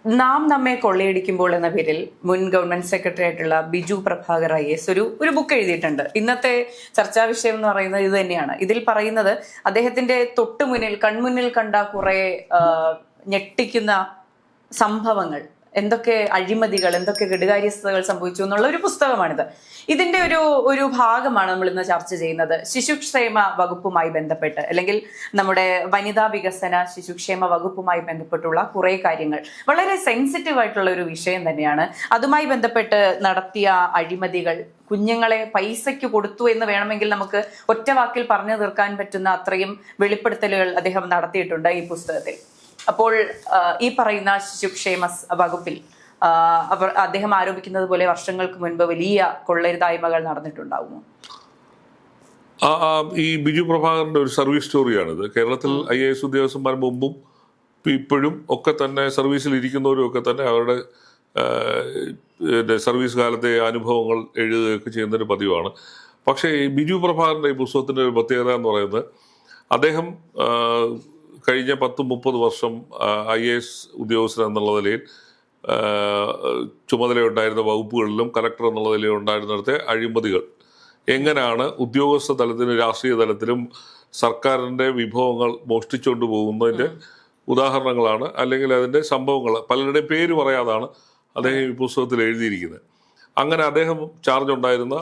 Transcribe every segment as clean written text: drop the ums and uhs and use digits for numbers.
നാം നമ്മെ കൊള്ളയടിക്കുമ്പോൾ എന്ന പേരിൽ മുൻ ഗവൺമെന്റ് സെക്രട്ടറി ആയിട്ടുള്ള ബിജു പ്രഭാകർ IAS ഒരു ബുക്ക് എഴുതിയിട്ടുണ്ട്. ഇന്നത്തെ ചർച്ചാ വിഷയം എന്ന് പറയുന്നത് ഇത് തന്നെയാണ്. ഇതിൽ പറയുന്നത് അദ്ദേഹത്തിന്റെ കൺമുന്നിൽ കണ്ട കുറെ ഞെട്ടിക്കുന്ന സംഭവങ്ങൾ, എന്തൊക്കെ അഴിമതികൾ, എന്തൊക്കെ കെടുകാര്യസ്ഥതകൾ സംഭവിച്ചു എന്നുള്ള ഒരു പുസ്തകമാണിത്. ഇതിന്റെ ഒരു ഭാഗമാണ് നമ്മൾ ഇന്ന് ചർച്ച ചെയ്യുന്നത്. ശിശുക്ഷേമ വകുപ്പുമായി ബന്ധപ്പെട്ട്, അല്ലെങ്കിൽ നമ്മുടെ വനിതാ വികസന ശിശുക്ഷേമ വകുപ്പുമായി ബന്ധപ്പെട്ടുള്ള കുറെ കാര്യങ്ങൾ, വളരെ സെൻസിറ്റീവ് ആയിട്ടുള്ള ഒരു വിഷയം തന്നെയാണ്. അതുമായി ബന്ധപ്പെട്ട് നടത്തിയ അഴിമതികൾ, കുഞ്ഞുങ്ങളെ പൈസയ്ക്ക് കൊടുത്തു എന്ന് വേണമെങ്കിൽ നമുക്ക് ഒറ്റ വാക്കിൽ പറഞ്ഞു തീർക്കാൻ പറ്റുന്ന അത്രയും വെളിപ്പെടുത്തലുകൾ അദ്ദേഹം നടത്തിയിട്ടുണ്ട് ഈ പുസ്തകത്തിൽ. അപ്പോൾ ഈ പറയുന്ന ശിശുക്ഷേമ വകുപ്പിൽ അദ്ദേഹം ആരോപിക്കുന്നത് പോലെ വർഷങ്ങൾക്ക് മുൻപ് വലിയ കൊള്ളരുതായ്മകൾ നടന്നിട്ടുണ്ടാവുമോ? ഈ ബിജു പ്രഭാകറിന്റെ ഒരു സർവീസ് സ്റ്റോറിയാണിത്. കേരളത്തിൽ IAS ഉദ്യോഗസ്ഥന്മാർ മുമ്പും ഇപ്പോഴും ഒക്കെ തന്നെ സർവീസിൽ ഇരിക്കുന്നവരും ഒക്കെ തന്നെ അവരുടെ സർവീസ് കാലത്തെ അനുഭവങ്ങൾ എഴുതുകയൊക്കെ ചെയ്യുന്നൊരു പതിവാണ്. പക്ഷേ ഈ ബിജു പ്രഭാകറിന്റെ ഈ പുസ്തകത്തിന്റെ ഒരു പ്രത്യേകത എന്ന് പറയുന്നത്, അദ്ദേഹം കഴിഞ്ഞ 10-30 വർഷം IAS ഉദ്യോഗസ്ഥൻ എന്നുള്ള നിലയിൽ ചുമതലയുണ്ടായിരുന്ന വകുപ്പുകളിലും കലക്ടർ എന്നുള്ള നിലയിൽ ഉണ്ടായിരുന്നിടത്തെ അഴിമതികൾ എങ്ങനെയാണ് ഉദ്യോഗസ്ഥ തലത്തിലും രാഷ്ട്രീയ തലത്തിലും സർക്കാരിൻ്റെ വിഭവങ്ങൾ മോഷ്ടിച്ചുകൊണ്ട് പോകുന്നതിൻ്റെ ഉദാഹരണങ്ങളാണ്, അല്ലെങ്കിൽ അതിൻ്റെ സംഭവങ്ങൾ പലരുടെയും പേര് പറയാതാണ് അദ്ദേഹം ഈ പുസ്തകത്തിൽ എഴുതിയിരിക്കുന്നത്. അങ്ങനെ അദ്ദേഹം ചാർജ് ഉണ്ടായിരുന്ന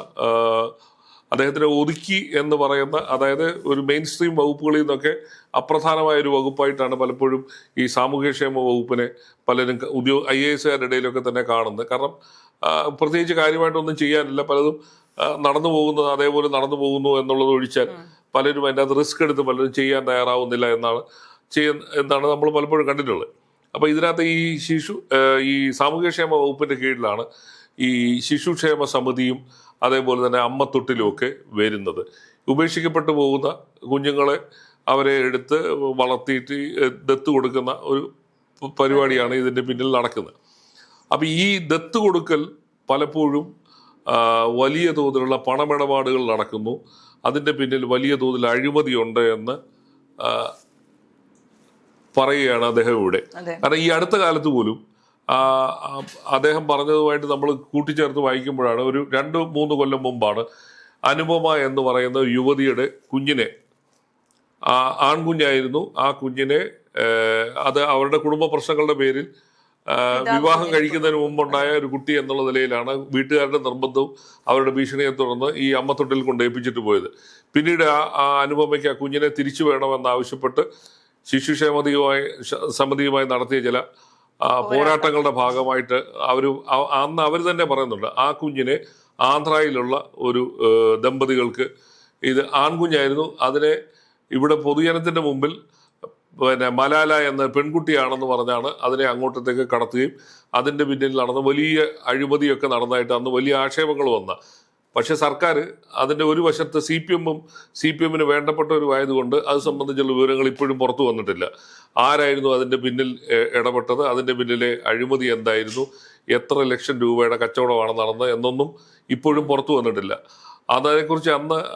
അദ്ദേഹത്തിനെ ഒതുക്കി എന്ന് പറയുന്ന, അതായത് ഒരു മെയിൻ സ്ട്രീം വകുപ്പുകളിൽ നിന്നൊക്കെ അപ്രധാനമായ ഒരു വകുപ്പായിട്ടാണ് പലപ്പോഴും ഈ സാമൂഹ്യക്ഷേമ വകുപ്പിനെ പലരും IASകാരുടെ ഇടയിലൊക്കെ തന്നെ കാണുന്നത്. കാരണം പ്രത്യേകിച്ച് കാര്യമായിട്ടൊന്നും ചെയ്യാനില്ല, പലതും നടന്നു പോകുന്നത് അതേപോലെ നടന്നു പോകുന്നു എന്നുള്ളത് ഒഴിച്ചാൽ പലരും അതിൻ്റെ അത് റിസ്ക് എടുത്ത് പലരും ചെയ്യാൻ തയ്യാറാവുന്നില്ല എന്നാണ് നമ്മൾ പലപ്പോഴും കണ്ടിട്ടുള്ളത്. അപ്പോൾ ഇതിനകത്ത് ഈ സാമൂഹ്യക്ഷേമ വകുപ്പിൻ്റെ കീഴിലാണ് ഈ ശിശുക്ഷേമ സമിതിയും അതേപോലെ തന്നെ അമ്മത്തൊട്ടിലും ഒക്കെ വരുന്നത്. ഉപേക്ഷിക്കപ്പെട്ടു പോകുന്ന കുഞ്ഞുങ്ങളെ അവരെ എടുത്ത് വളർത്തിയിട്ട് ദത്ത് കൊടുക്കുന്ന ഒരു പരിപാടിയാണ് ഇതിൻ്റെ പിന്നിൽ നടക്കുന്നത്. അപ്പം ഈ ദത്ത് കൊടുക്കൽ പലപ്പോഴും വലിയ തോതിലുള്ള പണമിടപാടുകൾ നടക്കുന്നു, അതിൻ്റെ പിന്നിൽ വലിയ തോതിൽ അഴിമതിയുണ്ട് എന്ന് പറയുകയാണ് അദ്ദേഹം ഇവിടെ. കാരണം ഈ അടുത്ത കാലത്ത് പോലും അദ്ദേഹം പറഞ്ഞതുമായിട്ട് നമ്മൾ കൂട്ടിച്ചേർത്ത് വായിക്കുമ്പോഴാണ്, ഒരു 2-3 കൊല്ലം മുമ്പാണ് അനുപമ എന്ന് പറയുന്ന യുവതിയുടെ കുഞ്ഞിനെ, ആൺകുഞ്ഞായിരുന്നു, ആ കുഞ്ഞിനെ അത് അവരുടെ കുടുംബ പ്രശ്നങ്ങളുടെ പേരിൽ വിവാഹം കഴിക്കുന്നതിന് മുമ്പുണ്ടായ ഒരു കുട്ടി എന്നുള്ള നിലയിലാണ് വീട്ടുകാരുടെ നിർബന്ധവും അവരുടെ ഭീഷണിയെ തുടർന്ന് ഈ അമ്മത്തൊട്ടിൽ കൊണ്ട് ഏൽപ്പിച്ചിട്ട് പോയത്. പിന്നീട് ആ അനുപമയ്ക്ക് ആ കുഞ്ഞിനെ തിരിച്ചു വേണമെന്നാവശ്യപ്പെട്ട് സമിതിയുമായി നടത്തിയ ചില പോരാട്ടങ്ങളുടെ ഭാഗമായിട്ട് അന്ന് അവർ തന്നെ പറയുന്നുണ്ട്, ആ കുഞ്ഞിനെ ആന്ധ്രയിലുള്ള ഒരു ദമ്പതികൾക്ക്, ഇത് ആൺകുഞ്ഞായിരുന്നു, അതിനെ ഇവിടെ പൊതുജനത്തിൻ്റെ മുമ്പിൽ മലാല എന്ന പെൺകുട്ടിയാണെന്ന് പറഞ്ഞാണ് അതിനെ അങ്ങോട്ടത്തേക്ക് കടത്തുകയും അതിൻ്റെ പിന്നിൽ നടന്ന വലിയ അഴിമതിയൊക്കെ നടന്നതായിട്ട് അന്ന് വലിയ ആക്ഷേപങ്ങൾ വന്ന. പക്ഷേ സർക്കാർ അതിൻ്റെ ഒരു വശത്ത് CPM-ന് വേണ്ടപ്പെട്ടവരുമായതുകൊണ്ട് അത് സംബന്ധിച്ചുള്ള വിവരങ്ങൾ ഇപ്പോഴും പുറത്തു വന്നിട്ടില്ല. ആരായിരുന്നു അതിൻ്റെ പിന്നിൽ ഇടപെട്ടത്, അതിൻ്റെ പിന്നിലെ അഴിമതി എന്തായിരുന്നു, എത്ര ലക്ഷം രൂപയുടെ കച്ചവടമാണ് നടന്നത് എന്നൊന്നും ഇപ്പോഴും പുറത്തു വന്നിട്ടില്ല. അതേക്കുറിച്ച്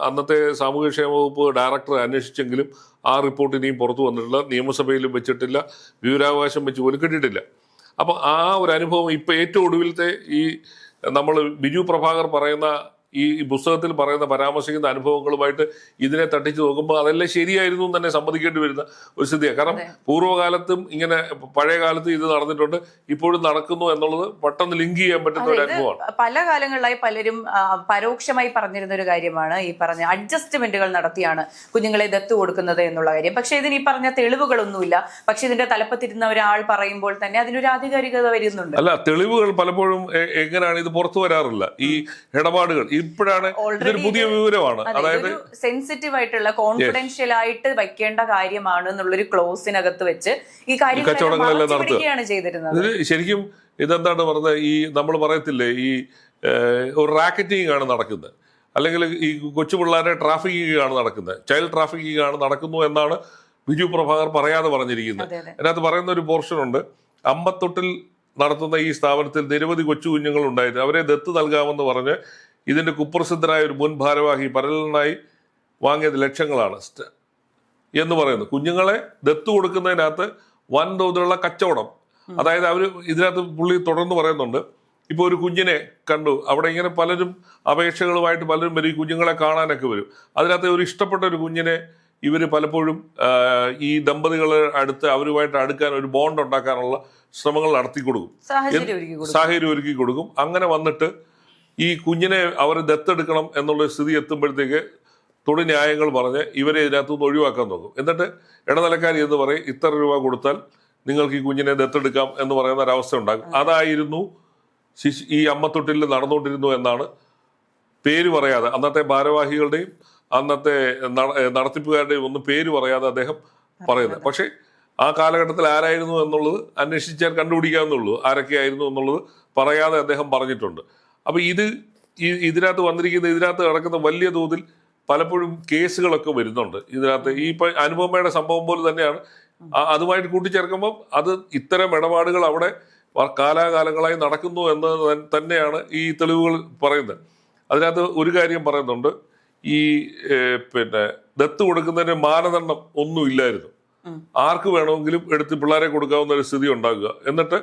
അന്നത്തെ സാമൂഹ്യക്ഷേമ വകുപ്പ് ഡയറക്ടർ അന്വേഷിച്ചെങ്കിലും ആ റിപ്പോർട്ട് ഇനിയും പുറത്തു വന്നിട്ടില്ല, നിയമസഭയിലും വെച്ചിട്ടില്ല, വിവരാവകാശം വെച്ച് പോലും കിട്ടിയിട്ടില്ല. അപ്പം ആ ഒരു അനുഭവം ഇപ്പം ഏറ്റവും ഒടുവിലത്തെ ഈ നമ്മൾ ബിജു പ്രഭാകർ പറയുന്ന ഈ പുസ്തകത്തിൽ പറയുന്ന പരാമർശിക്കുന്ന അനുഭവങ്ങളുമായിട്ട് ഇതിനെ തട്ടിച്ചു നോക്കുമ്പോൾ അതെല്ലാം ശരിയായിരുന്നു എന്ന് തന്നെ സമ്മതിക്കേണ്ടി വരുന്ന ഒരു സ്ഥിതിയാണ്. കാരണം പൂർവ്വകാലത്തും ഇങ്ങനെ പഴയ കാലത്ത് ഇത് നടന്നിട്ടുണ്ട്, ഇപ്പോഴും നടക്കുന്നു എന്നുള്ളത് പെട്ടെന്ന് ലിങ്ക് ചെയ്യാൻ പറ്റുന്ന ഒരു അനുഭവമാണ്. പല കാലങ്ങളിലായി പലരും പരോക്ഷമായി പറഞ്ഞിരുന്ന ഒരു കാര്യമാണ് ഈ പറഞ്ഞ അഡ്ജസ്റ്റ്മെന്റുകൾ നടത്തിയാണ് കുഞ്ഞുങ്ങളെ ദത്ത് കൊടുക്കുന്നത് എന്നുള്ള കാര്യം. പക്ഷെ ഇതിന് ഈ പറഞ്ഞ തെളിവുകളൊന്നുമില്ല. പക്ഷെ ഇതിന്റെ തലപ്പത്തിരുന്ന ഒരാൾ പറയുമ്പോൾ തന്നെ അതിനൊരു ആധികാരികത വരുന്നുണ്ട്. അല്ല, തെളിവുകൾ പലപ്പോഴും എങ്ങനെയാണ് ഇത് പുറത്തു വരാറില്ല. ഈ ഇടപാടുകൾ ഇപ്പോഴാണ് ഇതൊരു പുതിയ വിവരമാണ്. അതായത് സെൻസിറ്റീവ് ആയിട്ടുള്ള കോൺഫിഡൻഷ്യൽ ആയിട്ട് വെക്കേണ്ട കാര്യമാണ് എന്നുള്ളൊരു ക്ലോസിനകത്ത് വെച്ച് ഈ കച്ചവടങ്ങളെല്ലാം നടത്തുകയാണ് ചെയ്തിരുന്നത്. ശരിക്കും ഇതെന്താണ് പറഞ്ഞത്, ഈ നമ്മൾ പറയത്തില്ലേ, ഈ ഒരു റാക്കറ്റിംഗ് ആണ് നടക്കുന്നത്, അല്ലെങ്കിൽ ഈ കൊച്ചു പിള്ളേരെ ട്രാഫിക്കിംഗ് ആണ് നടക്കുന്നത്, ചൈൽഡ് ട്രാഫിക്കിംഗ് ആണ് നടക്കുന്നു എന്നാണ് ബിജു പ്രഭാകർ പറയാതെ പറഞ്ഞിരിക്കുന്നത്. അതിനകത്ത് പറയുന്ന ഒരു പോർഷൻ ഉണ്ട്, അമ്മത്തൊട്ടിൽ നടത്തുന്ന ഈ സ്ഥാപനത്തിൽ നിരവധി കൊച്ചു കുഞ്ഞുങ്ങൾ ഉണ്ടായിരുന്നു, അവരെ ദത്ത് നൽകാമെന്ന് പറഞ്ഞ് ഇതിൻ്റെ കുപ്രസിദ്ധനായ ഒരു മുൻ ഭാരവാഹി പരലനായി വാങ്ങിയത് ലക്ഷങ്ങളാണ് എന്ന് പറയുന്നു. കുഞ്ഞുങ്ങളെ ദത്ത് കൊടുക്കുന്നതിനകത്ത് വൻതോതിലുള്ള കച്ചവടം, അതായത് അവർ ഇതിനകത്ത് പുള്ളി തുടർന്ന് പറയുന്നുണ്ട്, ഇപ്പോൾ ഒരു കുഞ്ഞിനെ കണ്ടു, അവിടെ ഇങ്ങനെ പലരും അപേക്ഷകളുമായിട്ട് പലരും വരും, ഈ കുഞ്ഞുങ്ങളെ കാണാനൊക്കെ വരും. അതിനകത്ത് ഒരു ഇഷ്ടപ്പെട്ട ഒരു കുഞ്ഞിനെ ഇവർ പലപ്പോഴും ഈ ദമ്പതികളെ അടുത്ത് അവരുമായിട്ട് അടുക്കാൻ ഒരു ബോണ്ട് ഉണ്ടാക്കാനുള്ള ശ്രമങ്ങൾ നടത്തി കൊടുക്കും, സാഹചര്യം ഒരുക്കി കൊടുക്കും. അങ്ങനെ വന്നിട്ട് ഈ കുഞ്ഞിനെ അവർ ദത്തെടുക്കണം എന്നുള്ള സ്ഥിതി എത്തുമ്പോഴത്തേക്ക് തൊടു ന്യായങ്ങൾ പറഞ്ഞ് ഇവരെ ഇതിനകത്തുനിന്ന് ഒഴിവാക്കാൻ നോക്കും. എന്നിട്ട് ഇടനിലക്കാരി എന്ന് പറയും, ഇത്ര രൂപ കൊടുത്താൽ നിങ്ങൾക്ക് ഈ കുഞ്ഞിനെ ദത്തെടുക്കാം എന്ന് പറയുന്ന ഒരവസ്ഥ ഉണ്ടാകും. അതായിരുന്നു ഈ അമ്മത്തൊട്ടിൽ നടന്നുകൊണ്ടിരുന്നു എന്നാണ് പേര് പറയാതെ, അന്നത്തെ ഭാരവാഹികളുടെയും അന്നത്തെ നടത്തിപ്പുകാരുടെയും ഒന്നും പേര് പറയാതെ അദ്ദേഹം പറയുന്നത്. പക്ഷേ ആ കാലഘട്ടത്തിൽ ആരായിരുന്നു എന്നുള്ളത് അന്വേഷിച്ചാൽ കണ്ടുപിടിക്കാവുന്നുള്ളൂ, ആരൊക്കെയായിരുന്നു എന്നുള്ളത് പറയാതെ അദ്ദേഹം പറഞ്ഞിട്ടുണ്ട്. അപ്പൊ ഇതിനകത്ത് നടക്കുന്ന വലിയ തോതിൽ പലപ്പോഴും കേസുകളൊക്കെ വരുന്നുണ്ട് ഇതിനകത്ത്. ഈ ഇപ്പൊ അനുപമയുടെ സംഭവം പോലെ തന്നെയാണ്, അതുമായിട്ട് കൂട്ടിച്ചേർക്കുമ്പോൾ അത് ഇത്തരം ഇടപാടുകൾ അവിടെ കാലാകാലങ്ങളായി നടക്കുന്നു എന്ന് തന്നെയാണ് ഈ തെളിവുകൾ പറയുന്നത്. അതിനകത്ത് ഒരു കാര്യം പറയുന്നുണ്ട്, ഈ ദത്ത് കൊടുക്കുന്നതിന് മാനദണ്ഡം ഒന്നും ഇല്ലായിരുന്നു, ആർക്ക് വേണമെങ്കിലും എടുത്ത് പിള്ളേരെ കൊടുക്കാവുന്ന ഒരു സ്ഥിതി ഉണ്ടാക്കുക. എന്നിട്ട്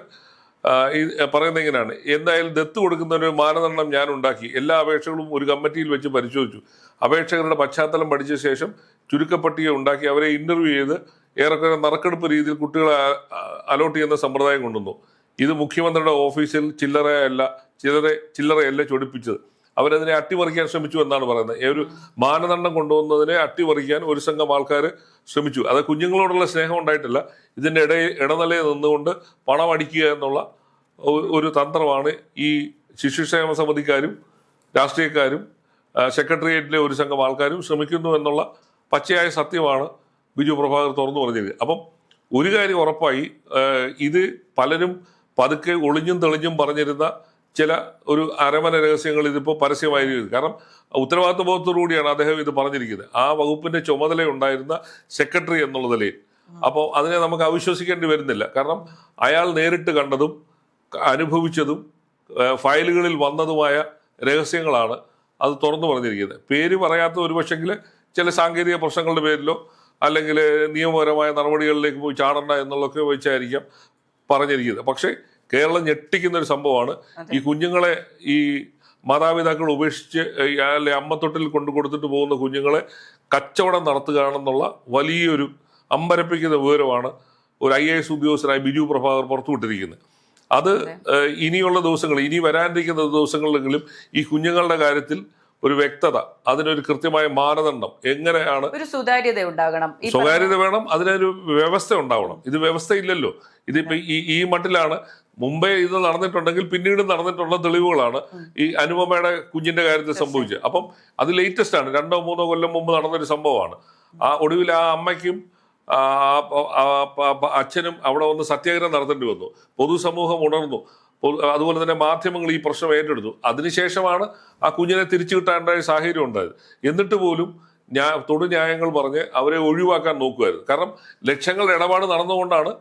ഈ പറയുന്നത് ഇങ്ങനെയാണ്, എന്തായാലും ദത്ത് കൊടുക്കുന്നതിന് മാനദണ്ഡം ഞാൻ ഉണ്ടാക്കി, എല്ലാ അപേക്ഷകളും ഒരു കമ്മിറ്റിയിൽ വെച്ച് പരിശോധിച്ചു, അപേക്ഷകരുടെ പശ്ചാത്തലം പഠിച്ച ശേഷം ചുരുക്കപ്പട്ടിക ഉണ്ടാക്കി അവരെ ഇന്റർവ്യൂ ചെയ്ത് ഏറെക്കുറെ നറുക്കെടുപ്പ് രീതിയിൽ കുട്ടികളെ അലോട്ട് ചെയ്യുന്ന സമ്പ്രദായം കൊണ്ടുവന്നു. ഇത് മുഖ്യമന്ത്രിയുടെ ഓഫീസിൽ ചില്ലറയല്ല ചൊടിപ്പിച്ചത്, അവരതിനെ അട്ടിമറിക്കാൻ ശ്രമിച്ചു എന്നാണ് പറയുന്നത്. ഒരു മാനദണ്ഡം കൊണ്ടുവന്നതിനെ അട്ടിമറിക്കാൻ ഒരു സംഘം ആൾക്കാർ ശ്രമിച്ചു. അത് കുഞ്ഞുങ്ങളോടുള്ള സ്നേഹം ഉണ്ടായിട്ടില്ല, ഇതിൻ്റെ ഇടനിലയിൽ നിന്നുകൊണ്ട് പണം അടിക്കുക എന്നുള്ള ഒരു തന്ത്രമാണ് ഈ ശിശുക്ഷേമ സമിതിക്കാരും രാഷ്ട്രീയക്കാരും സെക്രട്ടേറിയറ്റിലെ ഒരു സംഘം ആൾക്കാരും ശ്രമിക്കുന്നു എന്നുള്ള പച്ചയായ സത്യമാണ് ബിജു പ്രഭാകർ തുറന്നു പറഞ്ഞത്. അപ്പം ഒരു കാര്യം ഉറപ്പായി, ഇത് പലരും പതുക്കെ ഒളിഞ്ഞും തെളിഞ്ഞും പറഞ്ഞിരുന്ന ചില ഒരു അരമന രഹസ്യങ്ങൾ ഇതിപ്പോൾ പരസ്യമായിരിക്കും. കാരണം ഉത്തരവാദിത്വ ബോധത്തോടുകൂടിയാണ് അദ്ദേഹം ഇത് പറഞ്ഞിരിക്കുന്നത്, ആ വകുപ്പിന്റെ ചുമതല ഉണ്ടായിരുന്ന സെക്രട്ടറി എന്നുള്ള നിലയിൽ. അപ്പോൾ അതിനെ നമുക്ക് അവിശ്വസിക്കേണ്ടി വരുന്നില്ല. കാരണം അയാൾ നേരിട്ട് കണ്ടതും അനുഭവിച്ചതും ഫയലുകളിൽ വന്നതുമായ രഹസ്യങ്ങളാണ് അത് തുറന്നു പറഞ്ഞിരിക്കുന്നത്. പേര് പറയാത്ത ഒരു പക്ഷെങ്കിൽ ചില സാങ്കേതിക പ്രശ്നങ്ങളുടെ പേരിലോ അല്ലെങ്കിൽ നിയമപരമായ നടപടികളിലേക്ക് പോയി ചാടണ്ട എന്നുള്ളതൊക്കെ വെച്ചായിരിക്കാം പറഞ്ഞിരിക്കുന്നത്. പക്ഷേ കേരളം ഞെട്ടിക്കുന്ന ഒരു സംഭവമാണ്, ഈ കുഞ്ഞുങ്ങളെ ഈ മാതാപിതാക്കൾ ഉപേക്ഷിച്ച് അല്ലെ അമ്മത്തൊട്ടിൽ കൊണ്ടു കൊടുത്തിട്ട് പോകുന്ന കുഞ്ഞുങ്ങളെ കച്ചവടം നടത്തുകയാണെന്നുള്ള വലിയൊരു അമ്പരപ്പിക്കുന്ന വിവരമാണ് ഒരു IAS ഉദ്യോഗസ്ഥനായ ബിജു പ്രഭാകർ പുറത്തുവിട്ടിരിക്കുന്നത്. അത് ഇനിയുള്ള ദിവസങ്ങൾ, ഇനി വരാനിരിക്കുന്ന ദിവസങ്ങളിലെങ്കിലും ഈ കുഞ്ഞുങ്ങളുടെ കാര്യത്തിൽ ഒരു വ്യക്തത, അതിനൊരു കൃത്യമായ മാനദണ്ഡം, എങ്ങനെയാണ് ഒരു സുതാര്യത ഉണ്ടാകണം, സ്വകാര്യത വേണം, അതിനൊരു വ്യവസ്ഥ ഉണ്ടാവണം. ഇത് വ്യവസ്ഥയില്ലല്ലോ. ഇതിപ്പോ ഈ മട്ടിലാണ് മുമ്പേ ഇത് നടന്നിട്ടുണ്ടെങ്കിൽ പിന്നീട് നടന്നിട്ടുള്ള തെളിവുകളാണ് ഈ അനുപമയുടെ കുഞ്ഞിന്റെ കാര്യത്തിൽ സംഭവിച്ചത്. അപ്പം അത് ലേറ്റസ്റ്റ് ആണ്, 2-3 കൊല്ലം മുമ്പ് നടന്നൊരു സംഭവമാണ്. ആ ഒടുവിൽ ആ അമ്മയ്ക്കും അച്ഛനും അവിടെ വന്ന് സത്യാഗ്രഹം നടത്തേണ്ടി വന്നു, പൊതുസമൂഹം ഉണർന്നു, അതുപോലെ തന്നെ മാധ്യമങ്ങൾ ഈ പ്രശ്നം ഏറ്റെടുത്തു. അതിനുശേഷമാണ് ആ കുഞ്ഞിനെ തിരിച്ചു കിട്ടാണ്ടായ സാഹചര്യം ഉണ്ടായത്. എന്നിട്ട് പോലും തൊടു ന്യായങ്ങൾ പറഞ്ഞ് അവരെ ഒഴിവാക്കാൻ നോക്കുമായിരുന്നു. കാരണം ലക്ഷങ്ങളുടെ ഇടപാട് നടന്നുകൊണ്ടാണ്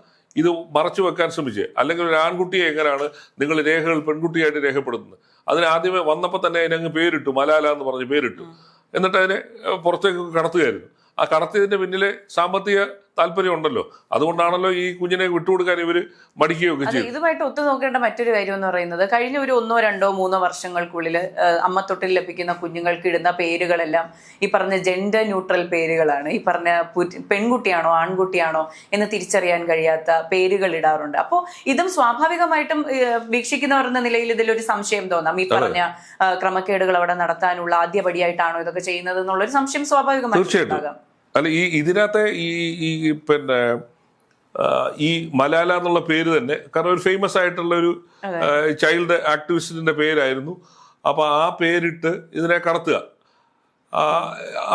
ഇത് മറച്ചു വെക്കാൻ ശ്രമിച്ചത്. അല്ലെങ്കിൽ ഒരു ആൺകുട്ടിയെ എങ്ങനെയാണ് നിങ്ങൾ രേഖകൾ പെൺകുട്ടിയായിട്ട് രേഖപ്പെടുത്തുന്നത്? അതിന് ആദ്യമേ വന്നപ്പോൾ തന്നെ അതിനങ്ങ് പേരിട്ടു, മലാല എന്ന് പറഞ്ഞ് പേരിട്ടു. എന്നിട്ട് അതിനെ പുറത്തേക്ക് കടത്തുകയായിരുന്നു. ആ കടത്തിയതിന്റെ പിന്നിലെ സാമ്പത്തിക താല്പര്യം ഉണ്ടല്ലോ, അതുകൊണ്ടാണല്ലോ ഈ കുഞ്ഞിനെ വിട്ടുകൊടുക്കാൻ ഇവര് മടിക്കുകയൊക്കെ ചെയ്യും. ഇതുമായിട്ട് ഒത്തുനോക്കേണ്ട മറ്റൊരു കാര്യം എന്ന് പറയുന്നത്, കഴിഞ്ഞ ഒരു 1, 2, 3 വർഷങ്ങൾക്കുള്ളിൽ അമ്മത്തൊട്ടിൽ ലഭിക്കുന്ന കുഞ്ഞുങ്ങൾക്ക് ഇടുന്ന പേരുകളെല്ലാം ഈ പറഞ്ഞ ജെൻഡർ ന്യൂട്രൽ പേരുകളാണ്. ഈ പറഞ്ഞ പെൺകുട്ടിയാണോ ആൺകുട്ടിയാണോ എന്ന് തിരിച്ചറിയാൻ കഴിയാത്ത പേരുകൾ ഇടാറുണ്ട്. അപ്പോൾ ഇതും സ്വാഭാവികമായിട്ടും വീക്ഷിക്കുന്നവർ എന്ന നിലയിൽ ഇതിലൊരു സംശയം തോന്നാം. ഈ പറഞ്ഞ ക്രമക്കേടുകൾ അവിടെ നടത്താനുള്ള ആദ്യപടിയായിട്ടാണോ ഇതൊക്കെ ചെയ്യുന്നത് എന്നുള്ളൊരു സംശയം സ്വാഭാവികമായിട്ടും ഉണ്ടാകാം. അല്ല, ഇതിനകത്തെ ഈ മലാല എന്നുള്ള പേര് തന്നെ, കാരണം ഒരു ഫേമസ് ആയിട്ടുള്ള ഒരു ചൈൽഡ് ആക്ടിവിസ്റ്റിന്റെ പേരായിരുന്നു. അപ്പൊ ആ പേരിട്ട് ഇതിനെ കടത്തുക,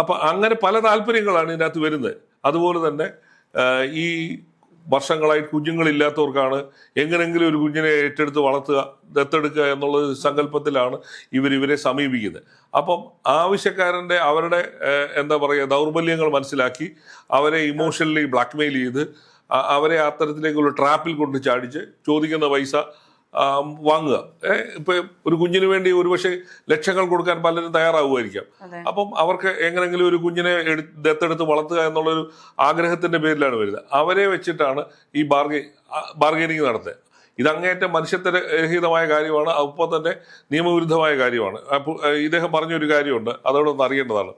അപ്പൊ അങ്ങനെ പല താല്പര്യങ്ങളാണ് ഇതിനകത്ത് വരുന്നത്. അതുപോലെ തന്നെ ഈ വർഷങ്ങളായി കുഞ്ഞുങ്ങളില്ലാത്തവർക്കാണ് എങ്ങനെങ്കിലും ഒരു കുഞ്ഞിനെ ഏറ്റെടുത്ത് വളർത്തുക, ദത്തെടുക്കുക എന്നുള്ള സങ്കല്പത്തിലാണ് ഇവരെ സമീപിക്കുന്നത്. അപ്പം ആവശ്യക്കാരൻ്റെ അവരുടെ എന്താ പറയുക ദൗർബല്യങ്ങൾ മനസ്സിലാക്കി അവരെ ഇമോഷണലി ബ്ലാക്ക്മെയിൽ ചെയ്ത് അവരെ അത്തരത്തിലേക്കുള്ള ട്രാപ്പിൽ കൊണ്ട് ചാടിച്ച് ചോദിക്കുന്ന പൈസ വാങ്ങുക. ഇപ്പൊ ഒരു കുഞ്ഞിന് വേണ്ടി ഒരുപക്ഷെ ലക്ഷങ്ങൾ കൊടുക്കാൻ പലരും തയ്യാറാവുമായിരിക്കാം. അപ്പം അവർക്ക് എങ്ങനെങ്കിലും ഒരു കുഞ്ഞിനെ ദത്തെടുത്ത് വളർത്തുക എന്നുള്ളൊരു ആഗ്രഹത്തിന്റെ പേരിലാണ് വരുന്നത്. അവരെ വെച്ചിട്ടാണ് ഈ ബാർഗൈനിങ് നടത്തുക. ഇതങ്ങേറ്റം മനുഷ്യത്വരഹിതമായ കാര്യമാണ്, അപ്പോൾ തന്നെ നിയമവിരുദ്ധമായ കാര്യമാണ്. അപ്പോൾ ഇദ്ദേഹം പറഞ്ഞൊരു കാര്യമുണ്ട്, അതോടൊന്ന് അറിയേണ്ടതാണ്.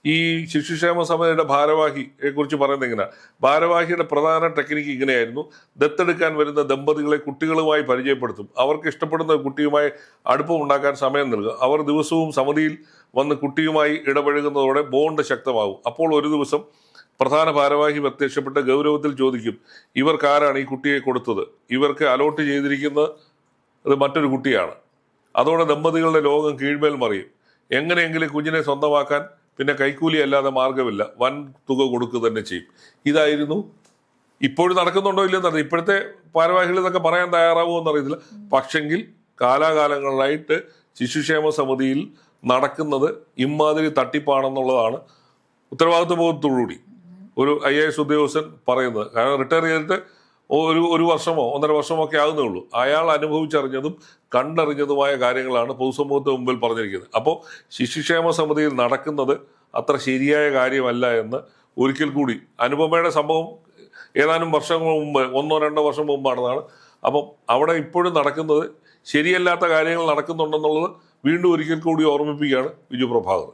ഈ ശിശുക്ഷേമ സമിതിയുടെ ഭാരവാഹിയെ കുറിച്ച് പറയുന്നത് ഇങ്ങനെ, ഭാരവാഹിയുടെ പ്രധാന ടെക്നിക്ക് ഇങ്ങനെയായിരുന്നു: ദത്തെടുക്കാൻ വരുന്ന ദമ്പതികളെ കുട്ടികളുമായി പരിചയപ്പെടുത്തും, അവർക്ക് ഇഷ്ടപ്പെടുന്ന കുട്ടിയുമായി അടുപ്പം ഉണ്ടാക്കാൻ സമയം നൽകുക, അവർ ദിവസവും സമിതിയിൽ വന്ന് കുട്ടിയുമായി ഇടപഴകുന്നതോടെ ബോണ്ട് ശക്തമാകും. അപ്പോൾ ഒരു ദിവസം പ്രധാന ഭാരവാഹി പ്രത്യക്ഷപ്പെട്ട് ഗൗരവത്തിൽ ചോദിക്കും, ഇവർക്കാരാണ് ഈ കുട്ടിയെ കൊടുത്തത്? ഇവർക്ക് അലോട്ട് ചെയ്തിരിക്കുന്നത് മറ്റൊരു കുട്ടിയാണ്. അതോടെ ദമ്പതികളുടെ ലോകം കീഴ്മേൽ മറിയും. എങ്ങനെയെങ്കിലും കുഞ്ഞിനെ സ്വന്തമാക്കാൻ പിന്നെ കൈക്കൂലി അല്ലാതെ മാർഗമില്ല, വൻ തുക കൊടുക്കുക തന്നെ ചെയ്യും. ഇതായിരുന്നു. ഇപ്പോഴും നടക്കുന്നുണ്ടോ ഇല്ലെന്നറിയില്ല, ഇപ്പോഴത്തെ ഭാരവാഹികൾ ഇതൊക്കെ പറയാൻ തയ്യാറാവുമോ എന്നറിയത്തില്ല. പക്ഷെങ്കിൽ കാലാകാലങ്ങളിലായിട്ട് ശിശുക്ഷേമ സമിതിയിൽ നടക്കുന്നത് ഇമാതിരി തട്ടിപ്പാണെന്നുള്ളതാണ് ഉത്തരവാദിത്വബോധത്തോടുകൂടി ഒരു IAS ഉദ്യോഗസ്ഥൻ പറയുന്നത്. കാരണം റിട്ടയർ ചെയ്തിട്ട് ഒരു വർഷമോ 1.5 വർഷമോ ഒക്കെ ആകുന്നേ ഉള്ളൂ. അയാൾ അനുഭവിച്ചറിഞ്ഞതും കണ്ടറിഞ്ഞതുമായ കാര്യങ്ങളാണ് പൊതുസമൂഹത്തിന് മുമ്പിൽ പറഞ്ഞിരിക്കുന്നത്. അപ്പോൾ ശിശുക്ഷേമ സമിതിയിൽ നടക്കുന്നത് അത്ര ശരിയായ കാര്യമല്ല എന്ന് ഒരിക്കൽ കൂടി, അനുപമയുടെ സംഭവം ഏതാനും വർഷങ്ങൾ മുമ്പ്, 1-2 വർഷം മുമ്പ് നടന്നതാണ്. അപ്പം അവിടെ ഇപ്പോഴും നടക്കുന്നത് ശരിയല്ലാത്ത കാര്യങ്ങൾ നടക്കുന്നുണ്ടെന്നുള്ളത് വീണ്ടും ഒരിക്കൽ കൂടി ഓർമ്മിപ്പിക്കുകയാണ് ബിജു പ്രഭാകർ.